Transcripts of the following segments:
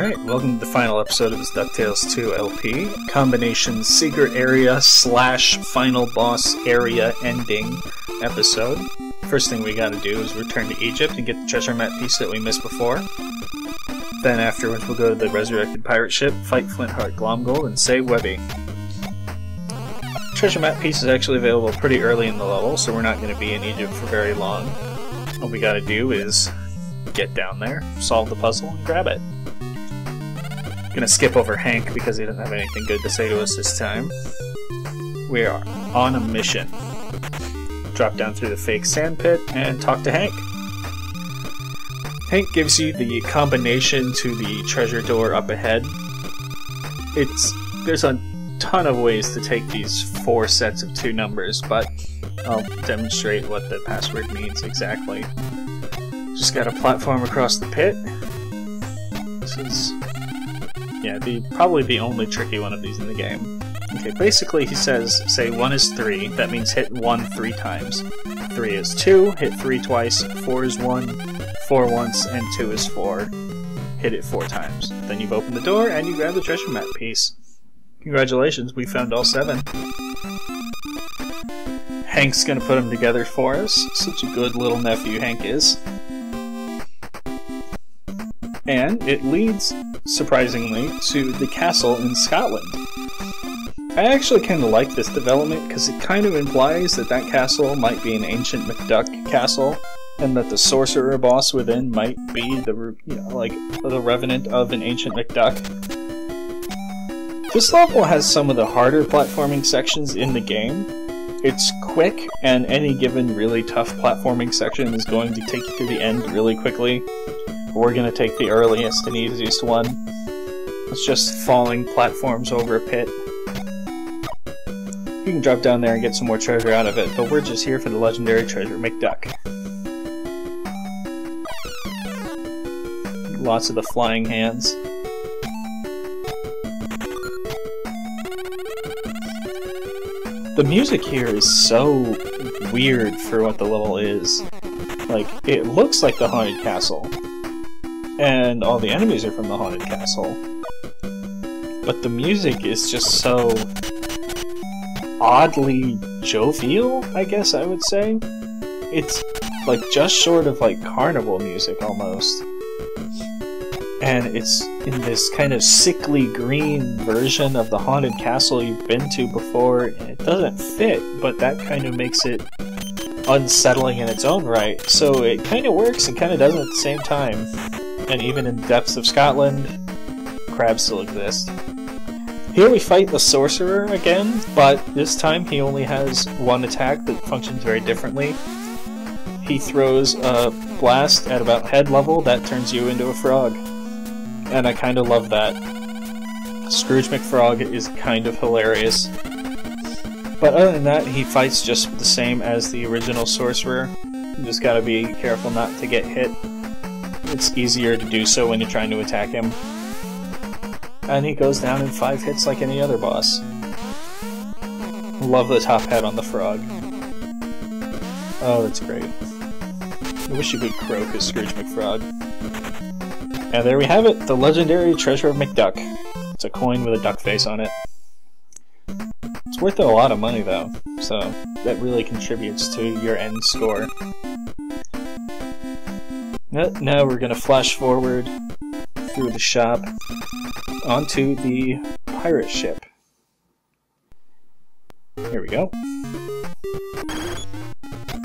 Alright, welcome to the final episode of this DuckTales 2 LP. Combination Secret Area / Final Boss Area Ending episode. First thing we gotta do is return to Egypt and get the treasure map piece that we missed before. Then afterwards we'll go to the resurrected pirate ship, fight Flintheart, Glomgold, and save Webby. Treasure map piece is actually available pretty early in the level, so we're not going to be in Egypt for very long. All we gotta do is get down there, solve the puzzle, and grab it. Gonna skip over Hank because he doesn't have anything good to say to us this time. We are on a mission. Drop down through the fake sand pit and talk to Hank. Hank gives you the combination to the treasure door up ahead. There's a ton of ways to take these 4 sets of 2 numbers, but I'll demonstrate what the password means exactly. Just got a platform across the pit. This is, yeah, probably the only tricky one of these in the game. Okay, basically he says, say 1 is 3, that means hit 1 3 times. 3 is 2, hit 3 twice, 4 is 1, 4 once, and 2 is 4. Hit it 4 times. Then you've opened the door and you grab the treasure map piece. Congratulations, we found all 7. Hank's gonna put them together for us. Such a good little nephew Hank is. And it leads, surprisingly, to the castle in Scotland. I actually kind of like this development because it kind of implies that that castle might be an ancient McDuck castle, and that the sorcerer boss within might be the, like the revenant of an ancient McDuck. This level has some of the harder platforming sections in the game. It's quick, and any given really tough platforming section is going to take you to the end really quickly. We're going to take the earliest and easiest one. It's just falling platforms over a pit. You can drop down there and get some more treasure out of it, but we're just here for the legendary treasure McDuck. Lots of the flying hands. The music here is so weird for what the level is. Like, it looks like the Haunted Castle, and all the enemies are from the Haunted Castle, but the music is just so oddly jovial, I guess I would say. It's like just short of like carnival music almost. And it's in this kind of sickly green version of the Haunted Castle you've been to before, and it doesn't fit, but that kind of makes it unsettling in its own right. So it kind of works and kind of doesn't at the same time. And even in the depths of Scotland, crabs still exist. Here we fight the sorcerer again, but this time he only has one attack that functions very differently. He throws a blast at about head level that turns you into a frog. And I kind of love that. Scrooge McFrog is kind of hilarious. But other than that, he fights just the same as the original sorcerer. You just gotta be careful not to get hit. It's easier to do so when you're trying to attack him. And he goes down in 5 hits like any other boss. Love the top hat on the frog. Oh, that's great. I wish you could croak as Scrooge McFrog. And there we have it, the legendary treasure of McDuck. It's a coin with a duck face on it. It's worth a lot of money though, so that really contributes to your end score. Now we're going to flash forward through the shop onto the pirate ship. Here we go.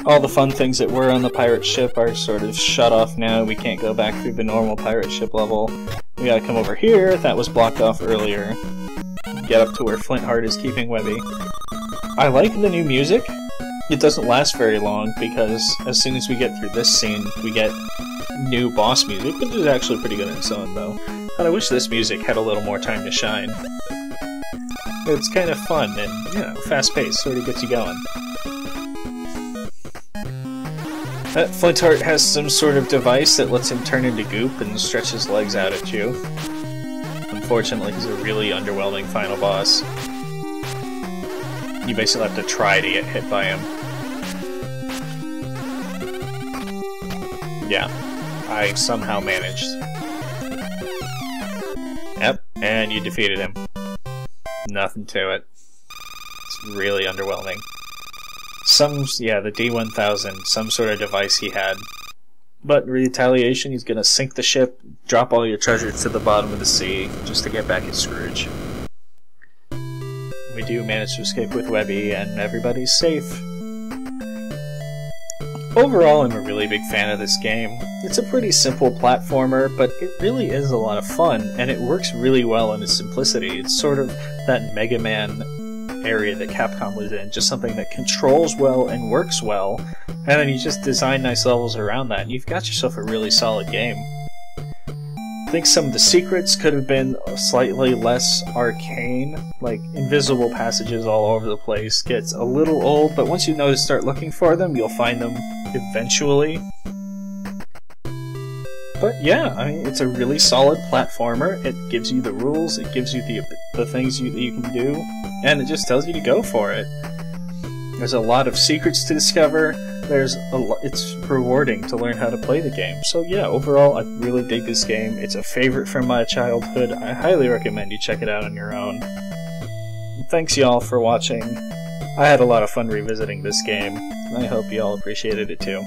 All the fun things that were on the pirate ship are sort of shut off now. We can't go back through the normal pirate ship level. We gotta come over here, that was blocked off earlier. Get up to where Flintheart is keeping Webby. I like the new music. It doesn't last very long because as soon as we get through this scene, we get new boss music, which is actually pretty good on its own though. But I wish this music had a little more time to shine. It's kind of fun and, you know, fast-paced, sort of gets you going. Flintheart has some sort of device that lets him turn into goop and stretch his legs out at you. Unfortunately, he's a really underwhelming final boss. You basically have to try to get hit by him. Yeah, I somehow managed. and you defeated him. Nothing to it. It's really underwhelming. The D-1000, some sort of device he had. But in retaliation, he's gonna sink the ship, drop all your treasure to the bottom of the sea, just to get back at Scrooge. We do manage to escape with Webby, and everybody's safe. Overall, I'm a really big fan of this game. It's a pretty simple platformer, but it really is a lot of fun, and it works really well in its simplicity. It's sort of that Mega Man area that Capcom was in, just something that controls well and works well, and then you just design nice levels around that, and you've got yourself a really solid game. I think some of the secrets could have been slightly less arcane, like invisible passages all over the place gets a little old, but once you know to start looking for them, you'll find them eventually. But yeah, I mean, it's a really solid platformer. It gives you the rules, it gives you the things that you can do, and it just tells you to go for it. There's a lot of secrets to discover. It's rewarding to learn how to play the game. So yeah, overall, I really dig this game. It's a favorite from my childhood. I highly recommend you check it out on your own. Thanks y'all for watching. I had a lot of fun revisiting this game. I hope y'all appreciated it too.